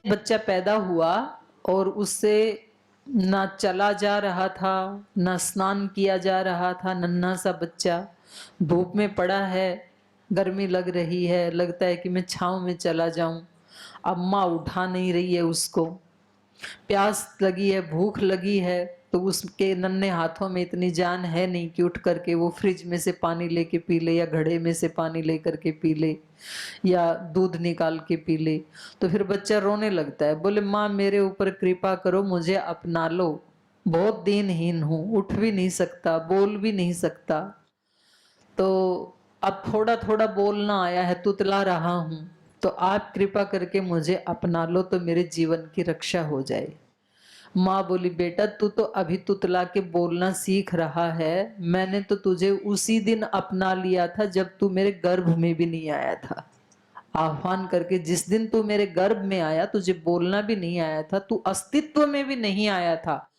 बच्चा पैदा हुआ और उससे ना चला जा रहा था, ना स्नान किया जा रहा था, नन्हा सा बच्चा धूप में पड़ा है, गर्मी लग रही है, लगता है कि मैं छांव में चला जाऊं। अम्मा उठा नहीं रही है उसको, प्यास लगी है, भूख लगी है, तो उसके नन्हे हाथों में इतनी जान है नहीं कि उठ करके वो फ्रिज में से पानी लेके पी ले, या घड़े में से पानी लेकर के पी ले, या दूध निकाल के पी ले। तो फिर बच्चा रोने लगता है, बोले माँ मेरे ऊपर कृपा करो, मुझे अपना लो, बहुत दीनहीन हूँ, उठ भी नहीं सकता, बोल भी नहीं सकता, तो अब थोड़ा थोड़ा बोलना आया है, तुतला रहा हूँ, तो आप कृपा करके मुझे अपना लो तो मेरे जीवन की रक्षा हो जाए। माँ बोली बेटा तू तो अभी तुतला के बोलना सीख रहा है, मैंने तो तुझे उसी दिन अपना लिया था जब तू मेरे गर्भ में भी नहीं आया था। आह्वान करके जिस दिन तू मेरे गर्भ में आया, तुझे बोलना भी नहीं आया था, तू अस्तित्व में भी नहीं आया था,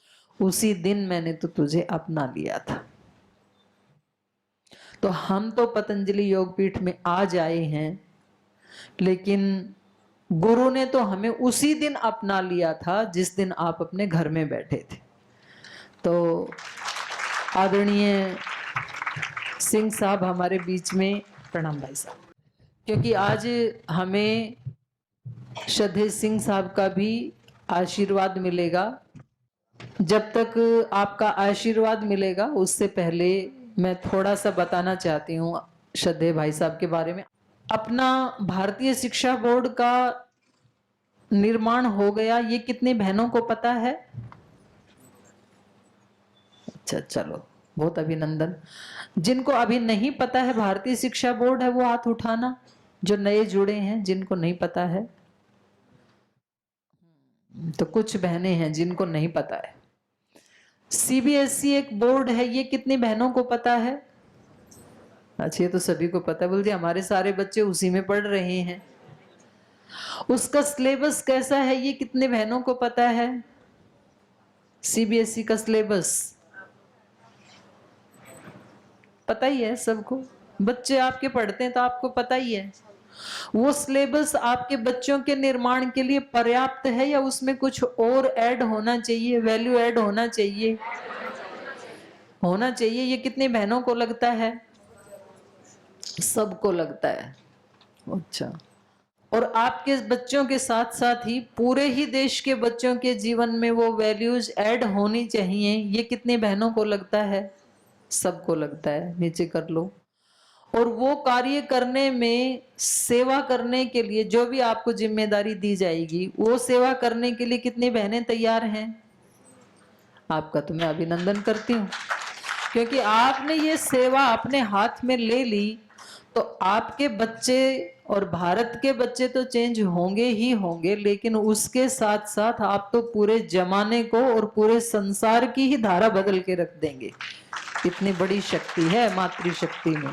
उसी दिन मैंने तो तुझे अपना लिया था। तो हम तो पतंजलि योगपीठ में आज आए हैं, लेकिन गुरु ने तो हमें उसी दिन अपना लिया था जिस दिन आप अपने घर में बैठे थे। तो आदरणीय सिंह साहब हमारे बीच में, प्रणाम भाई साहब, क्योंकि आज हमें श्रद्धेय सिंह साहब का भी आशीर्वाद मिलेगा। जब तक आपका आशीर्वाद मिलेगा उससे पहले मैं थोड़ा सा बताना चाहती हूँ श्रद्धेय भाई साहब के बारे में। अपना भारतीय शिक्षा बोर्ड का निर्माण हो गया, ये कितनी बहनों को पता है? अच्छा चलो, बहुत अभिनंदन। जिनको अभी नहीं पता है भारतीय शिक्षा बोर्ड है वो हाथ उठाना, जो नए जुड़े हैं जिनको नहीं पता है। तो कुछ बहनें हैं जिनको नहीं पता है। सीबीएसई एक बोर्ड है, ये कितनी बहनों को पता है? अच्छा, ये तो सभी को पता है, बोलते हमारे सारे बच्चे उसी में पढ़ रहे हैं। उसका सिलेबस कैसा है ये कितने बहनों को पता है? सीबीएसई का सिलेबस पता ही है सबको, बच्चे आपके पढ़ते हैं तो आपको पता ही है। वो सिलेबस आपके बच्चों के निर्माण के लिए पर्याप्त है या उसमें कुछ और ऐड होना चाहिए, वैल्यू ऐड होना चाहिए? होना चाहिए। ये कितनी बहनों को लगता है? सबको लगता है। अच्छा, और आपके बच्चों के साथ साथ ही पूरे ही देश के बच्चों के जीवन में वो वैल्यूज ऐड होनी चाहिए, ये कितनी बहनों को लगता है? सबको लगता है। नीचे कर लो। और वो कार्य करने में, सेवा करने के लिए जो भी आपको जिम्मेदारी दी जाएगी, वो सेवा करने के लिए कितनी बहनें तैयार हैं? आपका तो मैं अभिनंदन करती हूँ, क्योंकि आपने ये सेवा अपने हाथ में ले ली, तो आपके बच्चे और भारत के बच्चे तो चेंज होंगे ही होंगे, लेकिन उसके साथ साथ आप तो पूरे जमाने को और पूरे संसार की ही धारा बदल के रख देंगे। इतनी बड़ी शक्ति है मातृशक्ति में।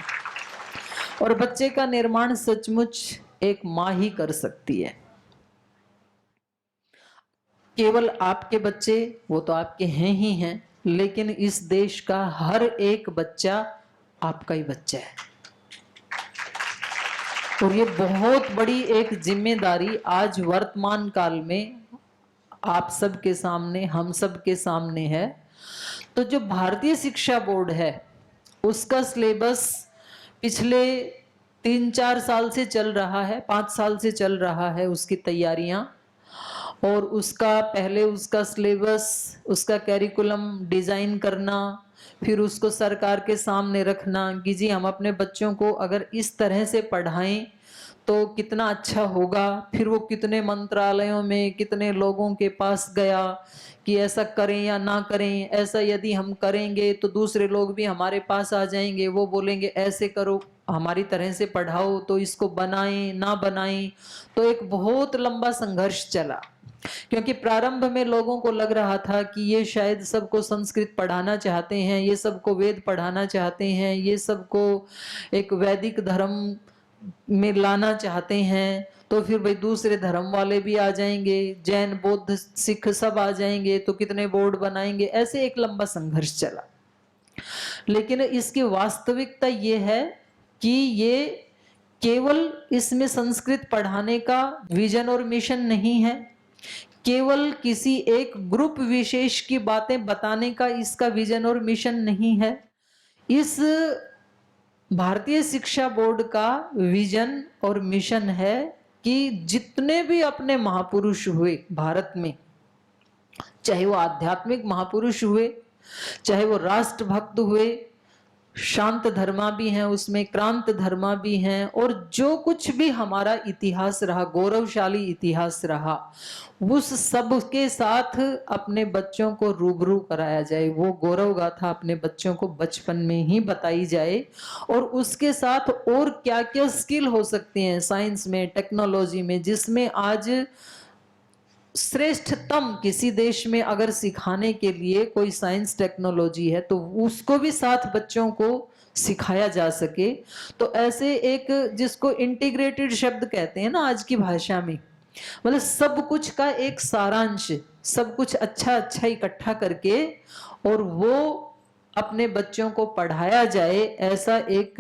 और बच्चे का निर्माण सचमुच एक माँ ही कर सकती है। केवल आपके बच्चे, वो तो आपके हैं ही हैं, लेकिन इस देश का हर एक बच्चा आपका ही बच्चा है। और ये बहुत बड़ी एक जिम्मेदारी आज वर्तमान काल में आप सबके सामने, हम सबके सामने है। तो जो भारतीय शिक्षा बोर्ड है उसका सिलेबस पिछले 3-4 साल से चल रहा है, 5 साल से चल रहा है उसकी तैयारियां। और उसका पहले उसका सिलेबस, उसका कैरिकुलम डिजाइन करना, फिर उसको सरकार के सामने रखना कि जी हम अपने बच्चों को अगर इस तरह से पढ़ाएं तो कितना अच्छा होगा। फिर वो कितने मंत्रालयों में, कितने लोगों के पास गया कि ऐसा करें या ना करें, ऐसा यदि हम करेंगे तो दूसरे लोग भी हमारे पास आ जाएंगे, वो बोलेंगे ऐसे करो, हमारी तरह से पढ़ाओ, तो इसको बनाएं ना बनाएं। तो एक बहुत लंबा संघर्ष चला, क्योंकि प्रारंभ में लोगों को लग रहा था कि ये शायद सबको संस्कृत पढ़ाना चाहते हैं, ये सबको वेद पढ़ाना चाहते हैं, ये सबको एक वैदिक धर्म में लाना चाहते हैं, तो फिर भाई दूसरे धर्म वाले भी आ जाएंगे, जैन बौद्ध सिख सब आ जाएंगे, तो कितने बोर्ड बनाएंगे। ऐसे एक लंबा संघर्ष चला। लेकिन इसकी वास्तविकता ये है कि ये केवल इसमें संस्कृत पढ़ाने का विजन और मिशन नहीं है, केवल किसी एक ग्रुप विशेष की बातें बताने का इसका विजन और मिशन नहीं है। इस भारतीय शिक्षा बोर्ड का विजन और मिशन है कि जितने भी अपने महापुरुष हुए भारत में, चाहे वो आध्यात्मिक महापुरुष हुए, चाहे वो राष्ट्रभक्त हुए, शांत धर्मा भी हैं उसमें, क्रांत धर्मा भी हैं, और जो कुछ भी हमारा इतिहास रहा, गौरवशाली इतिहास रहा, उस सब के साथ अपने बच्चों को रूबरू कराया जाए। वो गौरव गाथा अपने बच्चों को बचपन में ही बताई जाए, और उसके साथ और क्या क्या स्किल हो सकती हैं साइंस में, टेक्नोलॉजी में, जिसमें आज श्रेष्ठतम किसी देश में अगर सिखाने के लिए कोई साइंस टेक्नोलॉजी है तो उसको भी साथ बच्चों को सिखाया जा सके। तो ऐसे एक, जिसको इंटीग्रेटेड शब्द कहते हैं ना आज की भाषा में, मतलब सब कुछ का एक सारांश, सब कुछ अच्छा अच्छा इकट्ठा करके और वो अपने बच्चों को पढ़ाया जाए, ऐसा एक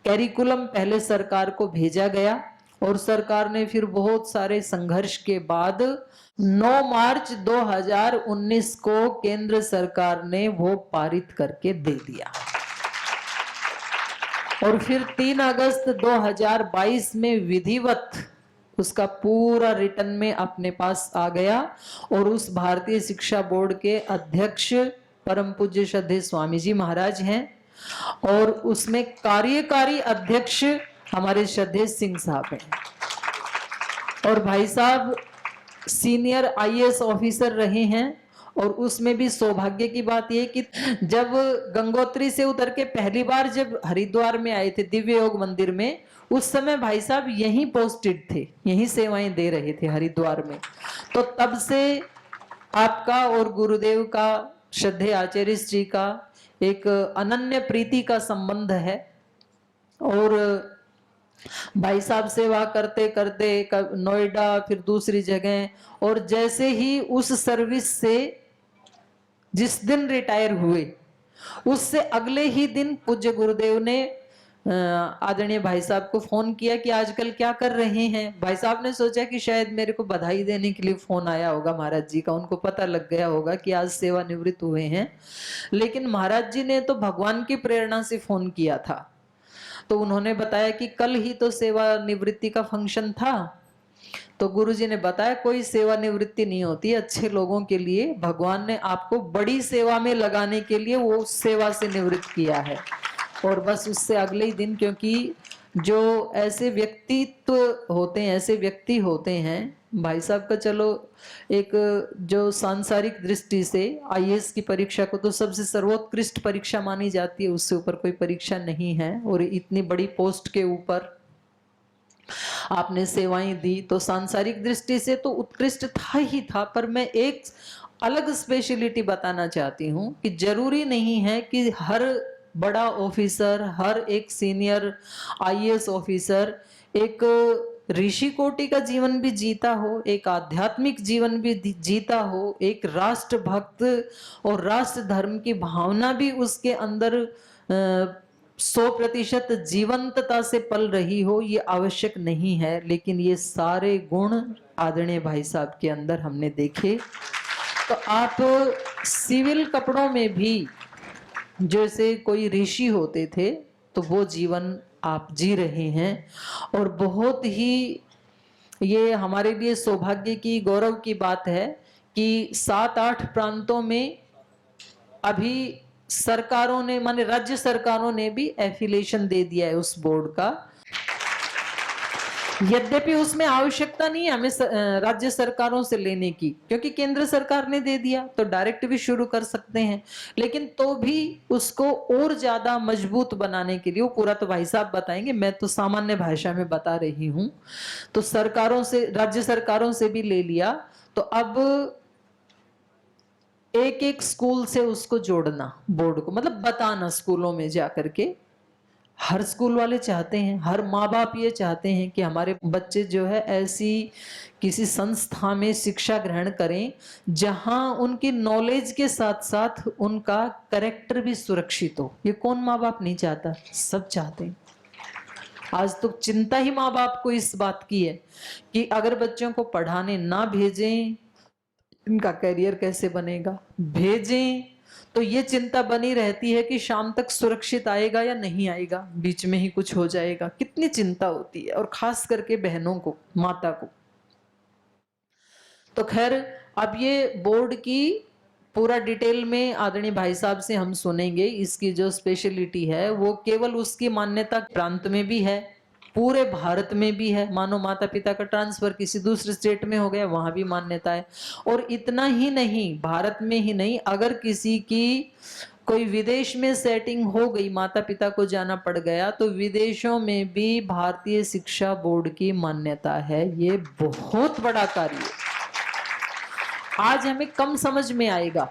कैरिकुलम पहले सरकार को भेजा गया। और सरकार ने फिर बहुत सारे संघर्ष के बाद 9 मार्च 2019 को केंद्र सरकार ने वो पारित करके दे दिया, और फिर 3 अगस्त 2022 में विधिवत उसका पूरा रिटर्न में अपने पास आ गया। और उस भारतीय शिक्षा बोर्ड के अध्यक्ष परम पूज्य श्रद्धेय स्वामी जी महाराज हैं, और उसमें कार्यकारी अध्यक्ष हमारे श्रद्धेय सिंह साहब हैं। और भाई साहब सीनियर आईएएस ऑफिसर रहे हैं। और उसमें भी सौभाग्य की बात यह कि जब गंगोत्री से उतर के पहली बार जब हरिद्वार में आए थे दिव्य योग मंदिर में, उस समय भाई साहब यहीं पोस्टेड थे, यहीं सेवाएं दे रहे थे हरिद्वार में। तो तब से आपका और गुरुदेव का, श्रद्धेय आचार्य जी का एक अनन्य प्रीति का संबंध है। और भाई साहब सेवा करते करते नोएडा, फिर दूसरी जगह, और जैसे ही उस सर्विस से जिस दिन रिटायर हुए उससे अगले ही दिन पूज्य गुरुदेव ने आदरणीय भाई साहब को फोन किया कि आजकल क्या कर रहे हैं। भाई साहब ने सोचा कि शायद मेरे को बधाई देने के लिए फोन आया होगा महाराज जी का, उनको पता लग गया होगा कि आज सेवानिवृत्त हुए हैं। लेकिन महाराज जी ने तो भगवान की प्रेरणा से फोन किया था। तो उन्होंने बताया कि कल ही तो सेवानिवृत्ति का फंक्शन था। तो गुरुजी ने बताया कोई सेवानिवृत्ति नहीं होती, अच्छे लोगों के लिए भगवान ने आपको बड़ी सेवा में लगाने के लिए वो सेवा से निवृत्त किया है। और बस उससे अगले ही दिन, क्योंकि जो ऐसे व्यक्तित्व होते हैं, ऐसे व्यक्ति होते हैं, भाई साहब का चलो एक जो सांसारिक दृष्टि से आईएएस की परीक्षा को तो सबसे सर्वोत्कृष्ट परीक्षा मानी जाती है, उससे ऊपर कोई परीक्षा नहीं है। और इतनी बड़ी पोस्ट के ऊपर आपने सेवाएं दी तो सांसारिक दृष्टि से तो उत्कृष्ट था ही था। पर मैं एक अलग स्पेशलिटी बताना चाहती हूँ कि जरूरी नहीं है कि हर बड़ा ऑफिसर, हर एक सीनियर आईएएस ऑफिसर एक ऋषि कोटि का जीवन भी जीता हो, एक आध्यात्मिक जीवन भी जीता हो, एक राष्ट्रभक्त और राष्ट्र धर्म की भावना भी उसके अंदर 100% जीवंतता से पल रही हो, ये आवश्यक नहीं है। लेकिन ये सारे गुण आदरणीय भाई साहब के अंदर हमने देखे। तो आप सिविल कपड़ों में भी जैसे कोई ऋषि होते थे तो वो जीवन आप जी रहे हैं। और बहुत ही ये हमारे लिए सौभाग्य की, गौरव की बात है कि 7-8 प्रांतों में अभी सरकारों ने, माने राज्य सरकारों ने भी एफिलिएशन दे दिया है उस बोर्ड का। यद्यपि उसमें आवश्यकता नहीं है हमें राज्य सरकारों से लेने की, क्योंकि केंद्र सरकार ने दे दिया तो डायरेक्ट भी शुरू कर सकते हैं। लेकिन तो भी उसको और ज्यादा मजबूत बनाने के लिए, वो पूरा तो भाई साहब बताएंगे, मैं तो सामान्य भाषा में बता रही हूं। तो सरकारों से, राज्य सरकारों से भी ले लिया। तो अब एक एक स्कूल से उसको जोड़ना, बोर्ड को, मतलब बताना स्कूलों में जाकर के। हर स्कूल वाले चाहते हैं, हर माँ बाप ये चाहते हैं कि हमारे बच्चे जो है ऐसी किसी संस्था में शिक्षा ग्रहण करें जहां उनकी नॉलेज के साथ साथ उनका कैरेक्टर भी सुरक्षित हो। ये कौन माँ बाप नहीं चाहता, सब चाहते हैं। आज तो चिंता ही माँ बाप को इस बात की है कि अगर बच्चों को पढ़ाने ना भेजें इनका करियर कैसे बनेगा, भेजें तो ये चिंता बनी रहती है कि शाम तक सुरक्षित आएगा या नहीं आएगा, बीच में ही कुछ हो जाएगा, कितनी चिंता होती है, और खास करके बहनों को, माता को। तो खैर, अब ये बोर्ड की पूरा डिटेल में आदरणीय भाई साहब से हम सुनेंगे। इसकी जो स्पेशलिटी है वो केवल उसकी मान्यता प्रांत में भी है, पूरे भारत में भी है। मानो माता पिता का ट्रांसफर किसी दूसरे स्टेट में हो गया, वहां भी मान्यता है। और इतना ही नहीं, भारत में ही नहीं, अगर किसी की कोई विदेश में सेटिंग हो गई, माता पिता को जाना पड़ गया, तो विदेशों में भी भारतीय शिक्षा बोर्ड की मान्यता है। ये बहुत बड़ा कार्य है। आज हमें कम समझ में आएगा,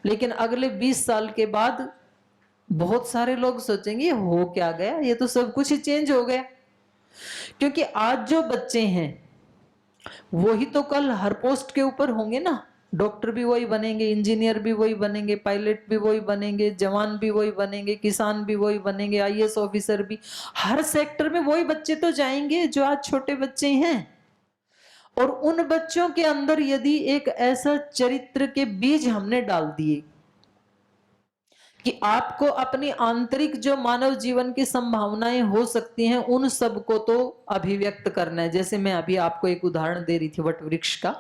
लेकिन अगले 20 साल के बाद बहुत सारे लोग सोचेंगे हो क्या गया, ये तो सब कुछ ही चेंज हो गया। क्योंकि आज जो बच्चे हैं वही तो कल हर पोस्ट के ऊपर होंगे ना। डॉक्टर भी वही बनेंगे, इंजीनियर भी वही बनेंगे, पायलट भी वही बनेंगे, जवान भी वही बनेंगे, किसान भी वही बनेंगे, आईएएस ऑफिसर भी। हर सेक्टर में वही बच्चे तो जाएंगे जो आज छोटे बच्चे हैं। और उन बच्चों के अंदर यदि एक ऐसा चरित्र के बीज हमने डाल दिए कि आपको अपनी आंतरिक जो मानव जीवन की संभावनाएं हो सकती हैं, उन सबको तो अभिव्यक्त करना है। जैसे मैं अभी आपको एक उदाहरण दे रही थी वट वृक्ष का।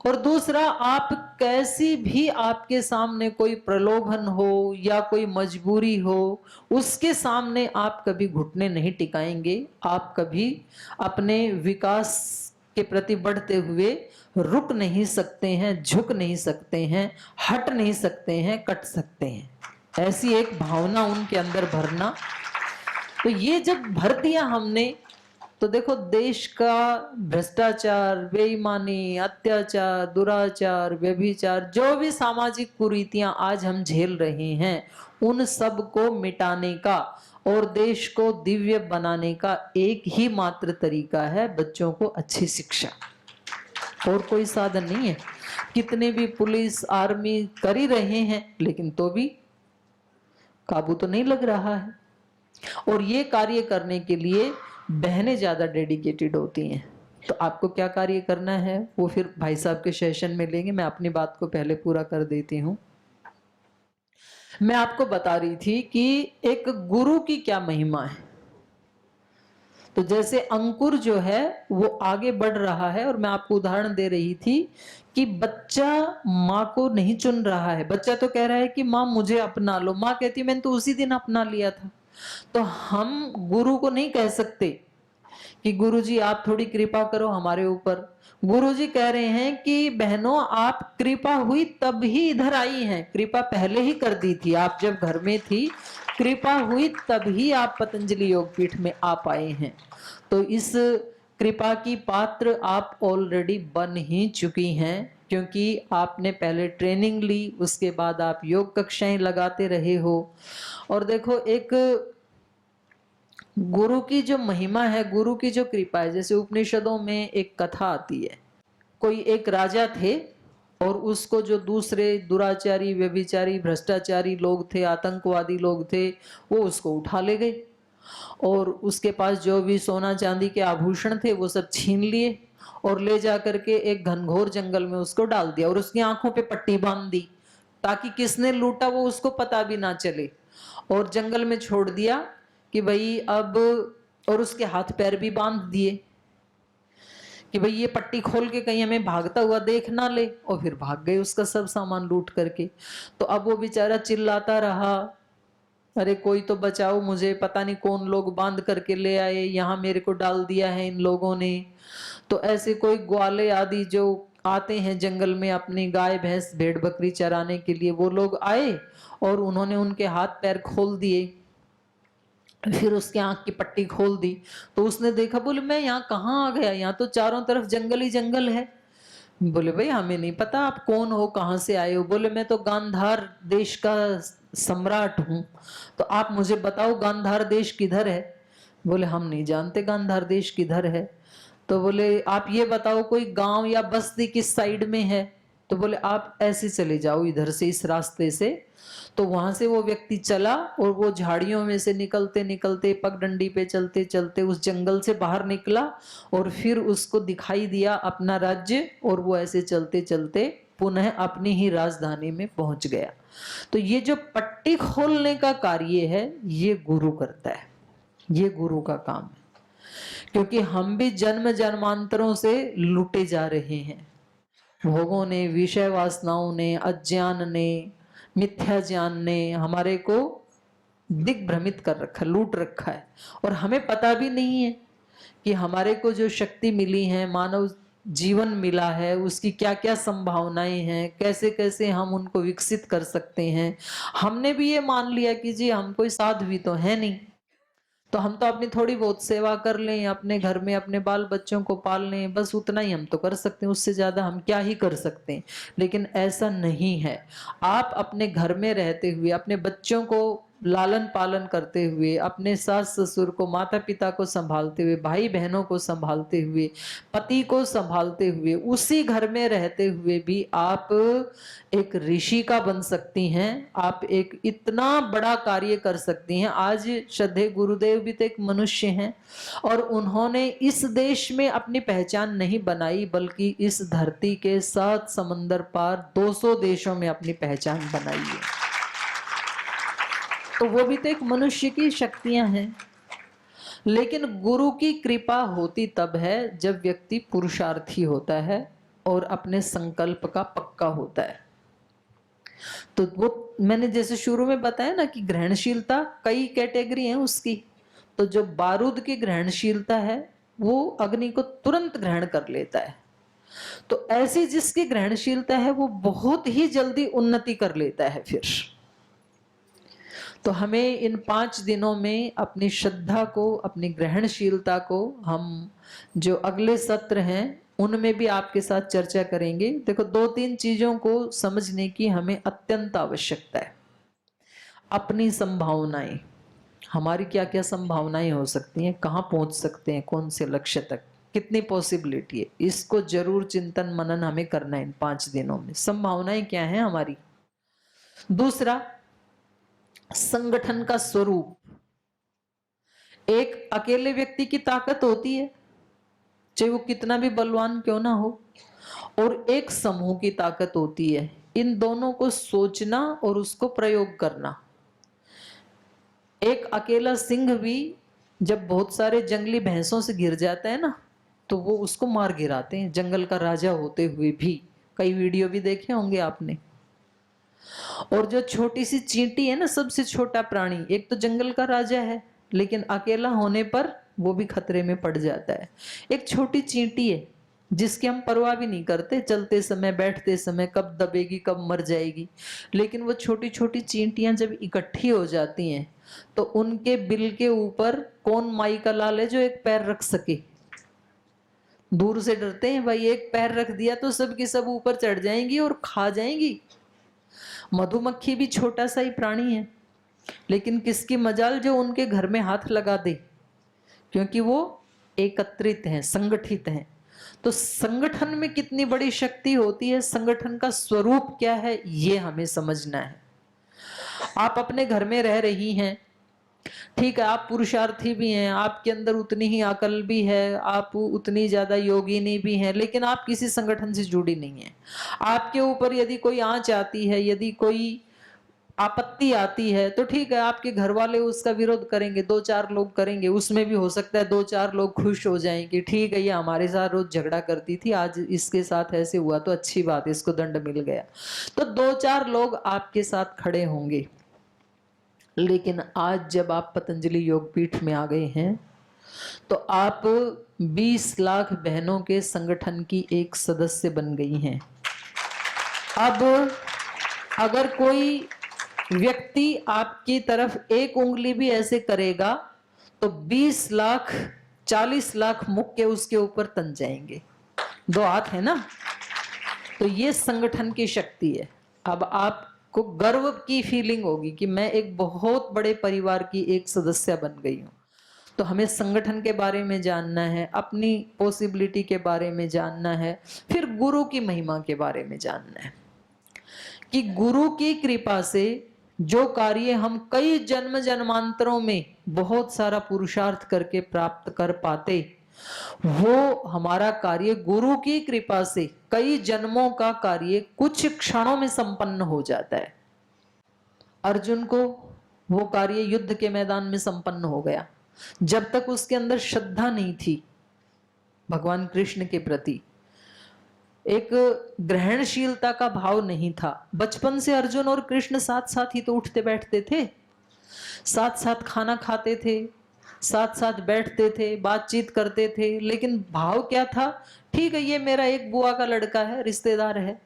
और दूसरा, आप कैसी भी आपके सामने कोई प्रलोभन हो या कोई मजबूरी हो, उसके सामने आप कभी घुटने नहीं टिकाएंगे। आप कभी अपने विकास के प्रति बढ़ते हुए रुक नहीं सकते हैं, झुक नहीं सकते हैं, हट नहीं सकते हैं, कट सकते हैं। ऐसी एक भावना उनके अंदर भरना। तो ये जब भर दिया हमने, तो देखो देश का भ्रष्टाचार, बेईमानी, अत्याचार, दुराचार, व्यभिचार, जो भी सामाजिक कुरीतियां आज हम झेल रहे हैं, उन सब को मिटाने का और देश को दिव्य बनाने का एक ही मात्र तरीका है, बच्चों को अच्छी शिक्षा। और कोई साधन नहीं है। कितने भी पुलिस आर्मी कर ही रहे हैं, लेकिन तो भी काबू तो नहीं लग रहा है। और ये कार्य करने के लिए बहनें ज्यादा डेडिकेटेड होती हैं। तो आपको क्या कार्य करना है वो फिर भाई साहब के सेशन में लेंगे। मैं अपनी बात को पहले पूरा कर देती हूँ। मैं आपको बता रही थी कि एक गुरु की क्या महिमा है। तो जैसे अंकुर जो है वो आगे बढ़ रहा है, और मैं आपको उदाहरण दे रही थी कि बच्चा माँ को नहीं चुन रहा है। बच्चा तो कह रहा है कि माँ मुझे अपना लो, माँ कहती मैंने तो उसी दिन अपना लिया था। तो हम गुरु को नहीं कह सकते कि गुरुजी आप थोड़ी कृपा करो हमारे ऊपर। गुरुजी कह रहे हैं कि बहनों, आप कृपा हुई तब ही इधर आई हैं, कृपा पहले ही कर दी थी। आप जब घर में थी, कृपा हुई तब ही आप पतंजलि योगपीठ में आ पाए हैं। तो इस कृपा की पात्र आप ऑलरेडी बन ही चुकी हैं, क्योंकि आपने पहले ट्रेनिंग ली, उसके बाद आप योग कक्षाएं लगाते रहे हो। और देखो, एक गुरु की जो महिमा है, गुरु की जो कृपा है, जैसे उपनिषदों में एक कथा आती है। कोई एक राजा थे और उसको जो दूसरे दुराचारी, व्यभिचारी, भ्रष्टाचारी लोग थे, आतंकवादी लोग थे, वो उसको उठा ले गए और उसके पास जो भी सोना चांदी के आभूषण थे वो सब छीन लिए और ले जा करके एक घनघोर जंगल में उसको डाल दिया और उसकी आंखों पे पट्टी बांध दी ताकि किसने लूटा वो उसको पता भी ना चले, और जंगल में छोड़ दिया कि भाई अब, और उसके हाथ पैर भी बांध दिए कि भाई ये पट्टी खोल के कहीं हमें भागता हुआ देख ना ले, और फिर भाग गए उसका सब सामान लूट करके। तो अब वो बेचारा चिल्लाता रहा, अरे कोई तो बचाओ मुझे, पता नहीं कौन लोग बांध करके ले आए, यहाँ मेरे को डाल दिया है इन लोगों ने। तो ऐसे कोई ग्वाले आदि जो आते हैं जंगल में अपनी गाय भैंस भेड़ बकरी चराने के लिए, वो लोग आए और उन्होंने उनके हाथ पैर खोल दिए, फिर उसके आंख की पट्टी खोल दी। तो उसने देखा, बोले मैं यहाँ कहाँ आ गया, यहाँ तो चारों तरफ जंगल ही जंगल है। बोले भाई हमें नहीं पता आप कौन हो, कहाँ से आए हो। बोले मैं तो गांधार देश का सम्राट हूँ, तो आप मुझे बताओ गांधार देश किधर है। बोले हम नहीं जानते गांधार देश किधर है। तो बोले आप ये बताओ कोई गांव या बस्ती किस साइड में है। तो बोले आप ऐसे चले जाओ इधर से, इस रास्ते से। तो वहां से वो व्यक्ति चला और वो झाड़ियों में से निकलते निकलते पगडंडी पे चलते चलते उस जंगल से बाहर निकला और फिर उसको दिखाई दिया अपना राज्य, और वो ऐसे चलते चलते पुनः अपनी ही राजधानी में पहुंच गया। तो ये जो पट्टी खोलने का कार्य है ये गुरु करता है, ये गुरु का काम है। क्योंकि हम भी जन्म जन्मांतरों से लूटे जा रहे हैं, भोगों ने, विषय वासनाओं ने, अज्ञान ने, मिथ्या ज्ञान ने हमारे को दिग्भ्रमित कर रखा, लूट रखा है। और हमें पता भी नहीं है कि हमारे को जो शक्ति मिली है, मानव जीवन मिला है, उसकी क्या क्या संभावनाएं हैं, कैसे कैसे हम उनको विकसित कर सकते हैं। हमने भी ये मान लिया कि जी हम कोई साधु भी तो है नहीं, तो हम तो अपनी थोड़ी बहुत सेवा कर लें, अपने घर में अपने बाल बच्चों को पाल लें, बस उतना ही हम तो कर सकते हैं, उससे ज्यादा हम क्या ही कर सकते हैं। लेकिन ऐसा नहीं है। आप अपने घर में रहते हुए, अपने बच्चों को लालन पालन करते हुए, अपने सास ससुर को, माता पिता को संभालते हुए, भाई बहनों को संभालते हुए, पति को संभालते हुए, उसी घर में रहते हुए भी आप एक ऋषि का बन सकती हैं। आप एक इतना बड़ा कार्य कर सकती हैं। आज श्रद्धेय गुरुदेव भी तो एक मनुष्य हैं और उन्होंने इस देश में अपनी पहचान नहीं बनाई, बल्कि इस धरती के 7 समंदर पार 200 देशों में अपनी पहचान बनाई है। तो वो भी तो एक मनुष्य की शक्तियां हैं। लेकिन गुरु की कृपा होती तब है जब व्यक्ति पुरुषार्थी होता है और अपने संकल्प का पक्का होता है। तो वो मैंने जैसे शुरू में बताया ना कि ग्रहणशीलता कई कैटेगरी है उसकी। तो जो बारूद की ग्रहणशीलता है वो अग्नि को तुरंत ग्रहण कर लेता है। तो ऐसी जिसकी ग्रहणशीलता है वो बहुत ही जल्दी उन्नति कर लेता है। फिर तो हमें इन 5 दिनों में अपनी श्रद्धा को, अपनी ग्रहणशीलता को, हम जो अगले सत्र हैं उनमें भी आपके साथ चर्चा करेंगे। देखो 2-3 चीजों को समझने की हमें अत्यंत आवश्यकता है। अपनी संभावनाएं, हमारी क्या क्या संभावनाएं हो सकती हैं, कहाँ पहुंच सकते हैं, कौन से लक्ष्य तक, कितनी पॉसिबिलिटी है, इसको जरूर चिंतन मनन हमें करना है इन 5 दिनों में। संभावनाएं क्या है हमारी। दूसरा, संगठन का स्वरूप। एक अकेले व्यक्ति की ताकत होती है, चाहे वो कितना भी बलवान क्यों ना हो, और एक समूह की ताकत होती है। इन दोनों को सोचना और उसको प्रयोग करना। एक अकेला सिंह भी जब बहुत सारे जंगली भैंसों से घिर जाता है ना, तो वो उसको मार गिराते हैं, जंगल का राजा होते हुए भी। कई वीडियो भी देखे होंगे आपने। और जो छोटी सी चींटी है ना, सबसे छोटा प्राणी, एक तो जंगल का राजा है लेकिन अकेला होने पर वो भी खतरे में पड़ जाता है। एक छोटी चींटी है जिसकी हम परवाह भी नहीं करते, चलते समय, बैठते समय कब दबेगी, कब मर जाएगी। लेकिन वो छोटी छोटी चींटियां जब इकट्ठी हो जाती हैं तो उनके बिल के ऊपर कौन माई का लाल है जो एक पैर रख सके। दूर से डरते हैं भाई, एक पैर रख दिया तो सब की सब ऊपर चढ़ जाएंगी और खा जाएंगी। मधुमक्खी भी छोटा सा ही प्राणी है, लेकिन किसकी मजाल जो उनके घर में हाथ लगा दे, क्योंकि वो एकत्रित हैं, संगठित हैं। तो संगठन में कितनी बड़ी शक्ति होती है, संगठन का स्वरूप क्या है, ये हमें समझना है। आप अपने घर में रह रही हैं, ठीक है, आप पुरुषार्थी भी हैं, आपके अंदर उतनी ही अकल भी है, आप उतनी ज्यादा योगिनी भी हैं, लेकिन आप किसी संगठन से जुड़ी नहीं है। आपके ऊपर यदि कोई आंच आती है, यदि कोई आपत्ति आती है, तो ठीक है, आपके घर वाले उसका विरोध करेंगे, 2-4 लोग करेंगे, उसमें भी हो सकता है 2-4 लोग खुश हो जाएंगे, ठीक है ये हमारे साथ रोज झगड़ा करती थी, आज इसके साथ ऐसे हुआ तो अच्छी बात है, इसको दंड मिल गया। तो 2-4 लोग आपके साथ खड़े होंगे। लेकिन आज जब आप पतंजलि योगपीठ में आ गए हैं तो आप 20 लाख बहनों के संगठन की एक सदस्य बन गई हैं। अब अगर कोई व्यक्ति आपकी तरफ एक उंगली भी ऐसे करेगा तो 20 लाख 40 लाख मुक्के उसके ऊपर तन जाएंगे। 2 हाथ है ना, तो ये संगठन की शक्ति है। अब आपको गर्व की फीलिंग होगी कि मैं एक बहुत बड़े परिवार की एक सदस्य बन गई हूं। तो हमें संगठन के बारे में जानना है, अपनी पॉसिबिलिटी के बारे में जानना है, फिर गुरु की महिमा के बारे में जानना है कि गुरु की कृपा से जो कार्य हम कई जन्म जन्मांतरों में बहुत सारा पुरुषार्थ करके प्राप्त कर पाते, वो हमारा कार्य गुरु की कृपा से कई जन्मों का कार्य कुछ क्षणों में संपन्न हो जाता है। अर्जुन को वो कार्य युद्ध के मैदान में संपन्न हो गया। जब तक उसके अंदर श्रद्धा नहीं थी भगवान कृष्ण के प्रति, एक ग्रहणशीलता का भाव नहीं था। बचपन से अर्जुन और कृष्ण साथ साथ ही तो उठते बैठते थे, साथ साथ खाना खाते थे, साथ साथ बैठते थे, बातचीत करते थे, लेकिन भाव क्या था? ठीक है, ये मेरा एक बुआ का लड़का है, रिश्तेदार है।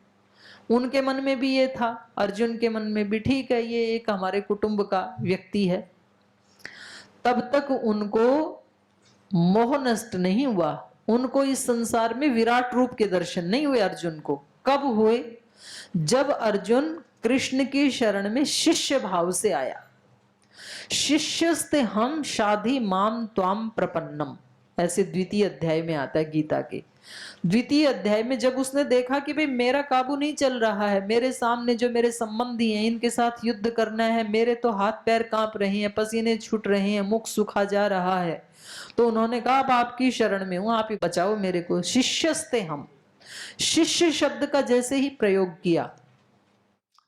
उनके मन में भी ये था, अर्जुन के मन में भी, ठीक है ये एक हमारे कुटुंब का व्यक्ति है। तब तक उनको मोह नष्ट नहीं हुआ, उनको इस संसार में विराट रूप के दर्शन नहीं हुए। अर्जुन को कब हुए? जब अर्जुन कृष्ण की शरण में शिष्य भाव से आया। शिष्यस्ते हम शाधि माम त्वाम प्रपन्नम, ऐसे द्वितीय अध्याय में आता है गीता के। द्वितीय अध्याय में जब उसने देखा कि भाई मेरा काबू नहीं चल रहा है, मेरे सामने जो मेरे संबंधी हैं इनके साथ युद्ध करना है, मेरे तो हाथ पैर कांप रहे हैं, पसीने छूट रहे हैं, मुख सूखा जा रहा है, तो उन्होंने कहा अब आपकी शरण में हूं, आप ही बचाओ मेरे को। शिष्यस्ते हम, शिष्य शब्द का जैसे ही प्रयोग किया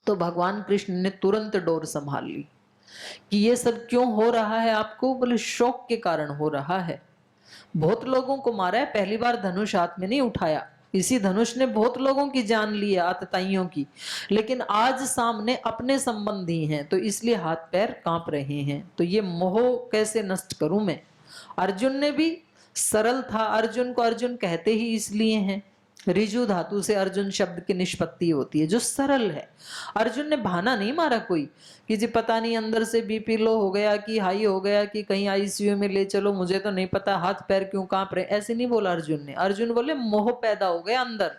तो भगवान कृष्ण ने तुरंत डोर संभाल ली कि ये सब क्यों हो रहा है आपको? बोले शौक के कारण हो रहा है। बहुत लोगों को मारा है, पहली बार धनुष हाथ में नहीं उठाया, इसी धनुष ने बहुत लोगों की जान ली है, आतताइयों की, लेकिन आज सामने अपने संबंधी हैं तो इसलिए हाथ पैर कांप रहे हैं। तो ये मोह कैसे नष्ट करूं मैं? अर्जुन ने भी सरल था, अर्जुन को अर्जुन कहते ही इसलिए हैं, रिजु धातु से अर्जुन शब्द की निष्पत्ति होती है, जो सरल है। अर्जुन ने बहाना नहीं मारा कोई कि जी पता नहीं अंदर से बीपी लो हो गया कि हाई हो गया कि कहीं आईसीयू में ले चलो, मुझे तो नहीं पता, हाथ पैर क्यों कांप रहे, ऐसे नहीं बोला अर्जुन ने। अर्जुन बोले मोह पैदा हो गया अंदर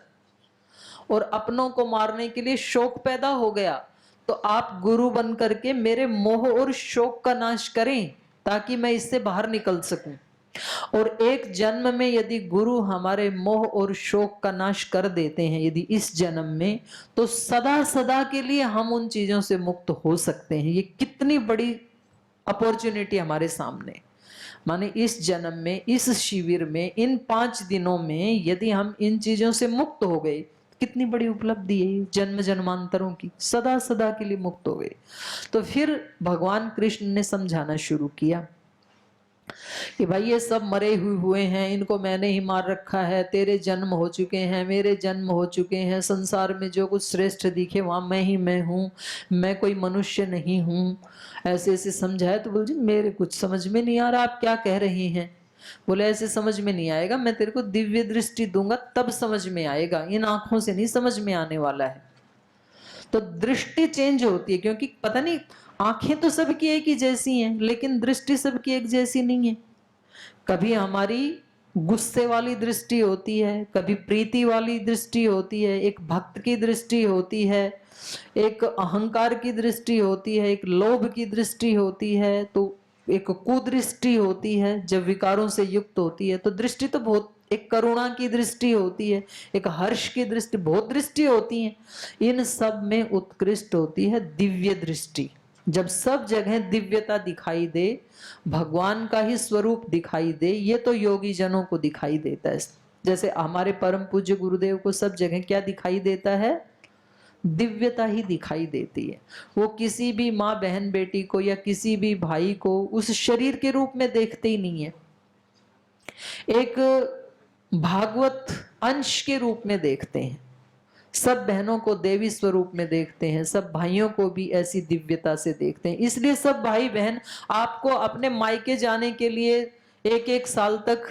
और अपनों को मारने के लिए शोक पैदा हो गया, तो आप गुरु बन करके मेरे मोह और शोक का नाश करें ताकि मैं इससे बाहर निकल सकूं। और एक जन्म में यदि गुरु हमारे मोह और शोक का नाश कर देते हैं यदि इस जन्म में, तो सदा सदा के लिए हम उन चीजों से मुक्त हो सकते हैं। ये कितनी बड़ी अपॉर्चुनिटी हमारे सामने। माने इस जन्म में, इस शिविर में, इन 5 दिनों में यदि हम इन चीजों से मुक्त हो गए, कितनी बड़ी उपलब्धि है, जन्म जन्मांतरों की, सदा सदा के लिए मुक्त हो गए। तो फिर भगवान कृष्ण ने समझाना शुरू किया कि भाई ये सब मरे हुए हैं, इनको मैंने ही मार रखा है, तेरे जन्म हो चुके हैं, मेरे जन्म हो चुके हैं, संसार में जो कुछ श्रेष्ठ दिखे वहां मैं ही मैं हूं, मैं कोई मनुष्य नहीं हूं, ऐसे ऐसे समझाया। तो बोल जी मेरे कुछ समझ में नहीं आ रहा, आप क्या कह रही हैं? बोले ऐसे समझ में नहीं आएगा, मैं तेरे को दिव्य दृष्टि दूंगा तब समझ में आएगा, इन आंखों से नहीं समझ में आने वाला है। तो दृष्टि चेंज होती है, क्योंकि पता नहीं आंखें तो सबकी एक ही जैसी हैं लेकिन दृष्टि सबकी एक जैसी नहीं है। कभी हमारी गुस्से वाली दृष्टि होती है, कभी प्रीति वाली दृष्टि होती है, एक भक्त की दृष्टि होती है, एक अहंकार की दृष्टि होती है, एक लोभ की दृष्टि होती है, तो एक कुदृष्टि होती है जब विकारों से युक्त होती है। तो दृष्टि तो बहुत, एक करुणा की दृष्टि होती है, एक हर्ष की दृष्टि, बहुत दृष्टि होती है। इन सब में उत्कृष्ट होती है दिव्य दृष्टि। जब सब जगह दिव्यता दिखाई दे, भगवान का ही स्वरूप दिखाई दे, ये तो योगी जनों को दिखाई देता है। जैसे हमारे परम पूज्य गुरुदेव को सब जगह क्या दिखाई देता है? दिव्यता ही दिखाई देती है। वो किसी भी माँ बहन बेटी को या किसी भी भाई को उस शरीर के रूप में देखते ही नहीं है, एक भागवत अंश के रूप में देखते हैं। सब बहनों को देवी स्वरूप में देखते हैं, सब भाइयों को भी ऐसी दिव्यता से देखते हैं। इसलिए सब भाई बहन आपको अपने मायके जाने के लिए 1-1 साल तक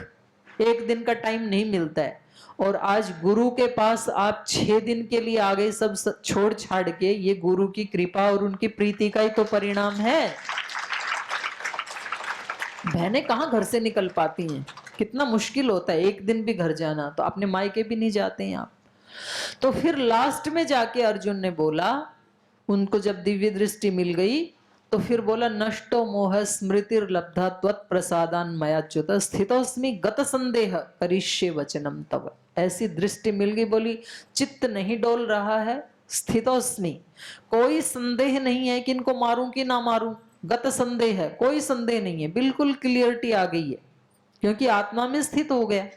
1 दिन का टाइम नहीं मिलता है, और आज गुरु के पास आप 6 दिन के लिए आ गए, सब छोड़ छाड़ के। ये गुरु की कृपा और उनकी प्रीति का ही तो परिणाम है। बहनें कहाँ घर से निकल पाती हैं, कितना मुश्किल होता है 1 दिन भी घर जाना, तो अपने मायके भी नहीं जाते हैं आप। तो फिर लास्ट में जाके अर्जुन ने बोला, उनको जब दिव्य दृष्टि मिल गई तो फिर बोला नष्टो मोह स्मृतिर लब्धा त्वत् प्रसादान मयाच्युत स्थितोस्मि गत संदेह करिष्ये वचनम तव। ऐसी दृष्टि मिल गई, बोली चित्त नहीं डोल रहा है, स्थितोस्मि, कोई संदेह नहीं है कि इनको मारूं कि ना मारूं, गत संदेह है, कोई संदेह नहीं है, बिल्कुल क्लियरिटी आ गई है क्योंकि आत्मा में स्थित हो गया।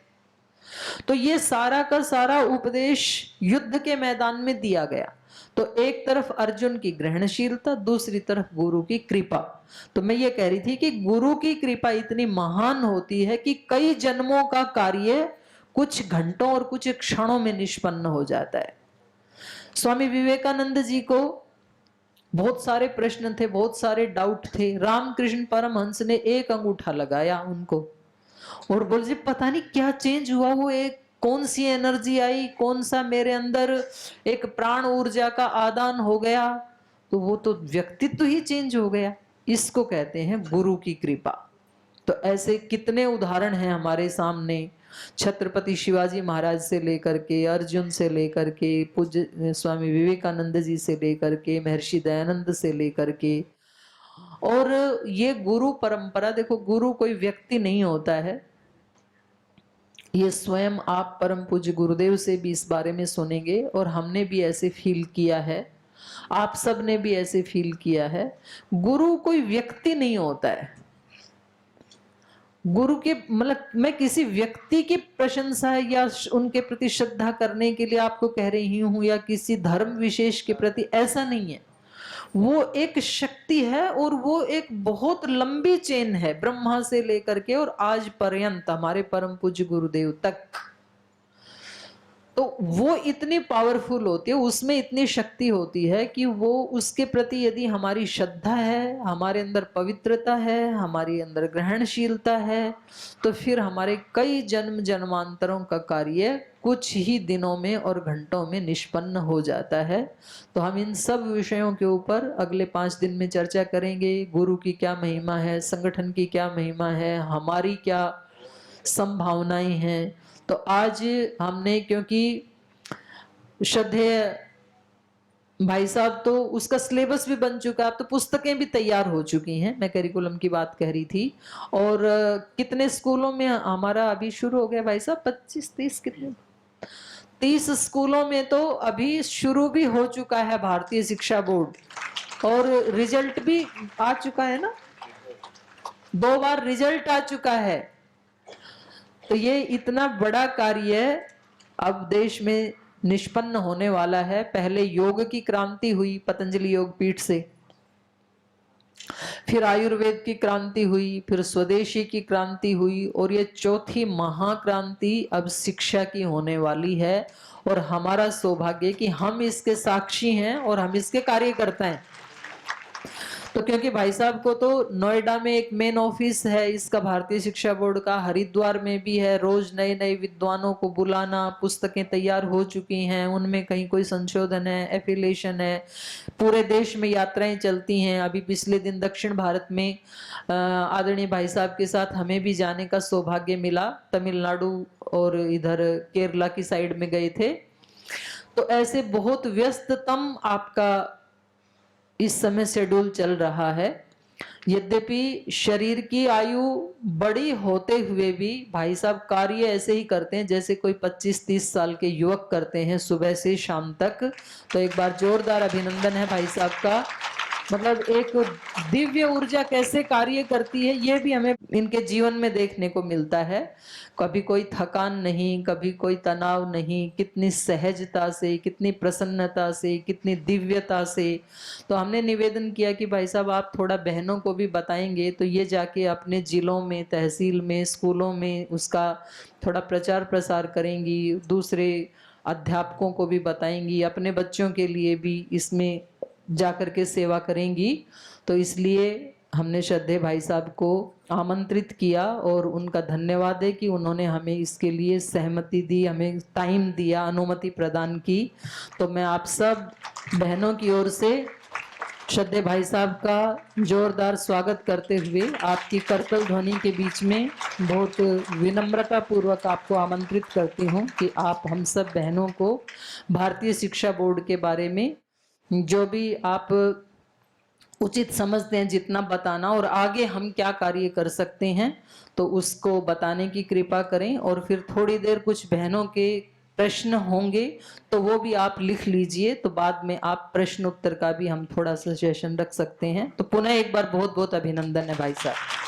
तो ये सारा का सारा उपदेश युद्ध के मैदान में दिया गया। तो एक तरफ अर्जुन की ग्रहणशीलता, दूसरी तरफ गुरु की कृपा। तो मैं ये कह रही थी कि गुरु की कृपा इतनी महान होती है कि कई जन्मों का कार्य कुछ घंटों और कुछ क्षणों में निष्पन्न हो जाता है। स्वामी विवेकानंद जी को बहुत सारे प्रश्न थे, बहुत सारे डाउट थे। रामकृष्ण परमहंस ने एक अंगूठा लगाया उनको और बोल जी पता नहीं क्या चेंज हुआ, वो एक कौन सी एनर्जी आई, कौन सा मेरे अंदर एक प्राण ऊर्जा का आदान हो गया, तो वो तो व्यक्तित्व ही चेंज हो गया। इसको कहते हैं गुरु की कृपा। तो ऐसे कितने उदाहरण हैं हमारे सामने, छत्रपति शिवाजी महाराज से लेकर के, अर्जुन से लेकर के, पूज्य स्वामी विवेकानंद जी से लेकर के, महर्षि दयानंद से लेकर के। और ये गुरु परंपरा, देखो गुरु कोई व्यक्ति नहीं होता है, ये स्वयं आप परम पूज्य गुरुदेव से भी इस बारे में सुनेंगे और हमने भी ऐसे फील किया है, आप सब ने भी ऐसे फील किया है। गुरु कोई व्यक्ति नहीं होता है। गुरु के मतलब मैं किसी व्यक्ति की प्रशंसा या उनके प्रति श्रद्धा करने के लिए आपको कह रही हूं या किसी धर्म विशेष के प्रति, ऐसा नहीं है। वो एक शक्ति है और वो एक बहुत लंबी चेन है, ब्रह्मा से लेकर के और आज पर्यंत हमारे परम पूज्य गुरुदेव तक। तो वो इतनी पावरफुल होती है, उसमें इतनी शक्ति होती है कि वो उसके प्रति यदि हमारी श्रद्धा है, हमारे अंदर पवित्रता है, हमारे अंदर ग्रहणशीलता है, तो फिर हमारे कई जन्म जन्मांतरों का कार्य कुछ ही दिनों में और घंटों में निष्पन्न हो जाता है। तो हम इन सब विषयों के ऊपर अगले 5 दिन में चर्चा करेंगे। गुरु की क्या महिमा है, संगठन की क्या महिमा है, हमारी क्या संभावनाएं हैं। तो आज हमने, क्योंकि श्रद्धेय भाई साहब तो उसका सिलेबस भी बन चुका है, अब तो पुस्तकें भी तैयार हो चुकी हैं, मैं करिकुलम की बात कह रही थी। और कितने स्कूलों में हमारा अभी शुरू हो गया भाई साहब, 25-30 कितने 30 स्कूलों में तो अभी शुरू भी हो चुका है भारतीय शिक्षा बोर्ड, और रिजल्ट भी आ चुका है ना, 2 बार रिजल्ट आ चुका है। तो ये इतना बड़ा कार्य अब देश में निष्पन्न होने वाला है। पहले योग की क्रांति हुई पतंजलि योग पीठ से, फिर आयुर्वेद की क्रांति हुई, फिर स्वदेशी की क्रांति हुई, और ये चौथी महाक्रांति अब शिक्षा की होने वाली है। और हमारा सौभाग्य कि हम इसके साक्षी हैं और हम इसके कार्यकर्ता हैं। तो क्योंकि भाई साहब को तो नोएडा में एक मेन ऑफिस है इसका, भारतीय शिक्षा बोर्ड का, हरिद्वार में भी है, रोज नए नए विद्वानों को बुलाना, पुस्तकें तैयार हो चुकी हैं, उनमें कहीं कोई संशोधन है, एफिलिएशन है, पूरे देश में यात्राएं चलती हैं। अभी पिछले दिन दक्षिण भारत में आदरणीय भाई साहब के साथ हमें भी जाने का सौभाग्य मिला, तमिलनाडु और इधर केरला की साइड में गए थे। तो ऐसे बहुत व्यस्ततम आपका इस समय शेड्यूल चल रहा है। यद्यपि शरीर की आयु बड़ी होते हुए भी भाई साहब कार्य ऐसे ही करते हैं जैसे कोई 25-30 साल के युवक करते हैं, सुबह से शाम तक। तो एक बार जोरदार अभिनंदन है भाई साहब का। मतलब एक दिव्य ऊर्जा कैसे कार्य करती है ये भी हमें इनके जीवन में देखने को मिलता है। कभी कोई थकान नहीं, कभी कोई तनाव नहीं, कितनी सहजता से, कितनी प्रसन्नता से, कितनी दिव्यता से। तो हमने निवेदन किया कि भाई साहब आप थोड़ा बहनों को भी बताएंगे तो ये जाके अपने जिलों में, तहसील में, स्कूलों में उसका थोड़ा प्रचार प्रसार करेंगी, दूसरे अध्यापकों को भी बताएंगी, अपने बच्चों के लिए भी इसमें जाकर के सेवा करेंगी। तो इसलिए हमने श्रद्धेय भाई साहब को आमंत्रित किया और उनका धन्यवाद है कि उन्होंने हमें इसके लिए सहमति दी, हमें टाइम दिया, अनुमति प्रदान की। तो मैं आप सब बहनों की ओर से श्रद्धेय भाई साहब का जोरदार स्वागत करते हुए आपकी करतल ध्वनि के बीच में बहुत विनम्रता पूर्वक आपको आमंत्रित करती हूँ कि आप हम सब बहनों को भारतीय शिक्षा बोर्ड के बारे में जो भी आप उचित समझते हैं जितना बताना, और आगे हम क्या कार्य कर सकते हैं तो उसको बताने की कृपा करें। और फिर थोड़ी देर कुछ बहनों के प्रश्न होंगे तो वो भी आप लिख लीजिए, तो बाद में आप प्रश्न उत्तर का भी हम थोड़ा सा सेशन रख सकते हैं। तो पुनः एक बार बहुत बहुत अभिनंदन है भाई साहब।